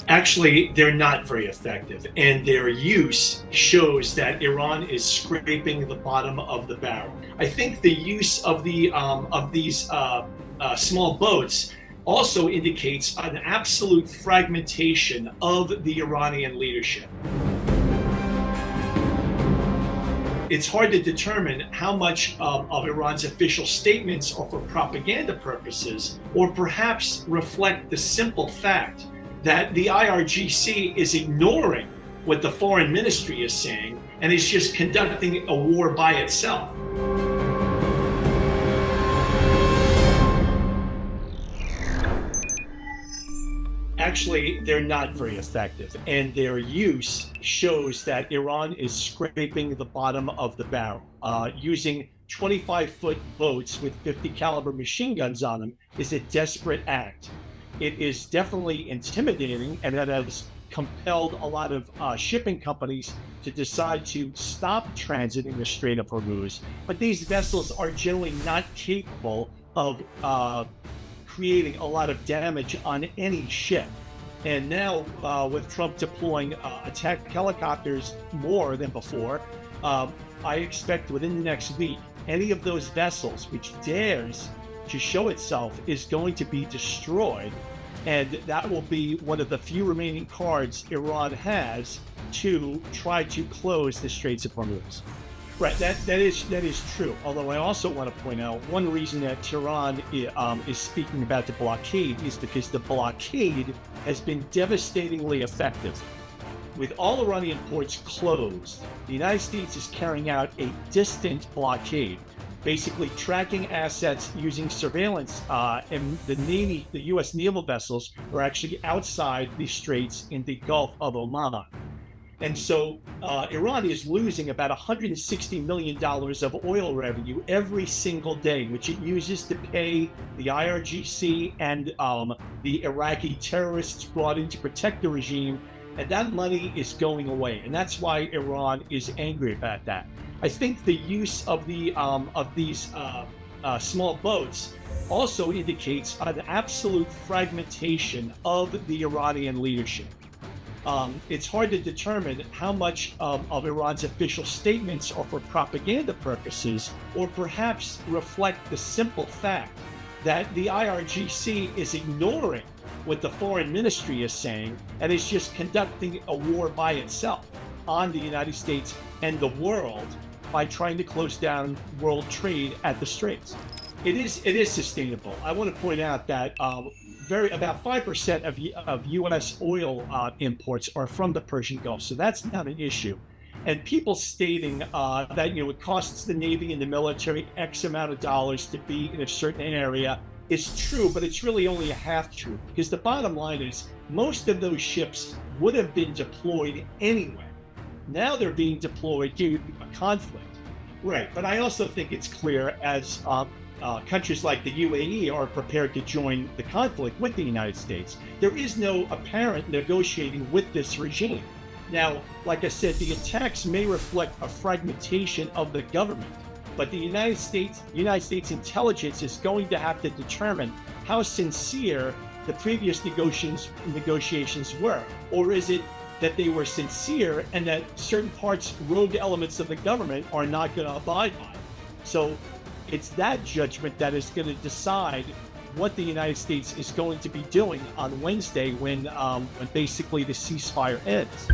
Actually, they're not very effective, and their use shows that Iran is scraping the bottom of the barrel. I think the use of these small boats also indicates an absolute fragmentation of the Iranian leadership. It's hard to determine how much of Iran's official statements are for propaganda purposes or perhaps reflect the simple fact that the IRGC is ignoring what the foreign ministry is saying and is just conducting a war by itself. Actually, they're not very effective, and their use shows that Iran is scraping the bottom of the barrel. Using 25-foot boats with 50 caliber machine guns on them is a desperate act. It is definitely intimidating, and that has compelled a lot of shipping companies to decide to stop transiting the Strait of Hormuz. But these vessels are generally not capable of creating a lot of damage on any ship. And now, with Trump deploying attack helicopters more than before, I expect within the next week, any of those vessels which dares to show itself is going to be destroyed. And that will be one of the few remaining cards Iran has to try to close the Straits of Hormuz. Right, that is true. Although I also want to point out one reason that Tehran is speaking about the blockade is because the blockade has been devastatingly effective. With all Iranian ports closed, the United States is carrying out a distant blockade, basically tracking assets using surveillance, and the U.S. naval vessels are actually outside the straits in the Gulf of Oman. And so Iran is losing about $160 million of oil revenue every single day, which it uses to pay the IRGC and the Iraqi terrorists brought in to protect the regime. And that money is going away. And that's why Iran is angry about that. I think the use of these small boats also indicates an absolute fragmentation of the Iranian leadership. It's hard to determine how much of Iran's official statements are for propaganda purposes or perhaps reflect the simple fact that the IRGC is ignoring what the foreign ministry is saying and is just conducting a war by itself on the United States and the world by trying to close down world trade at the Straits. It is sustainable. I want to point out that about 5% of U.S. oil imports are from the Persian Gulf, so that's not an issue. And people stating that it costs the Navy and the military X amount of dollars to be in a certain area is true, but it's really only a half truth, because the bottom line is most of those ships would have been deployed anyway. Now they're being deployed due to a conflict. Right, but I also think it's clear as countries like the UAE are prepared to join the conflict with the United States. There is no apparent negotiating with this regime. Now, like I said, the attacks may reflect a fragmentation of the government, but the United States intelligence is going to have to determine how sincere the previous negotiations were, or is it that they were sincere and that certain rogue elements of the government are not going to abide by. So it's that judgment that is going to decide what the United States is going to be doing on Wednesday when basically the ceasefire ends.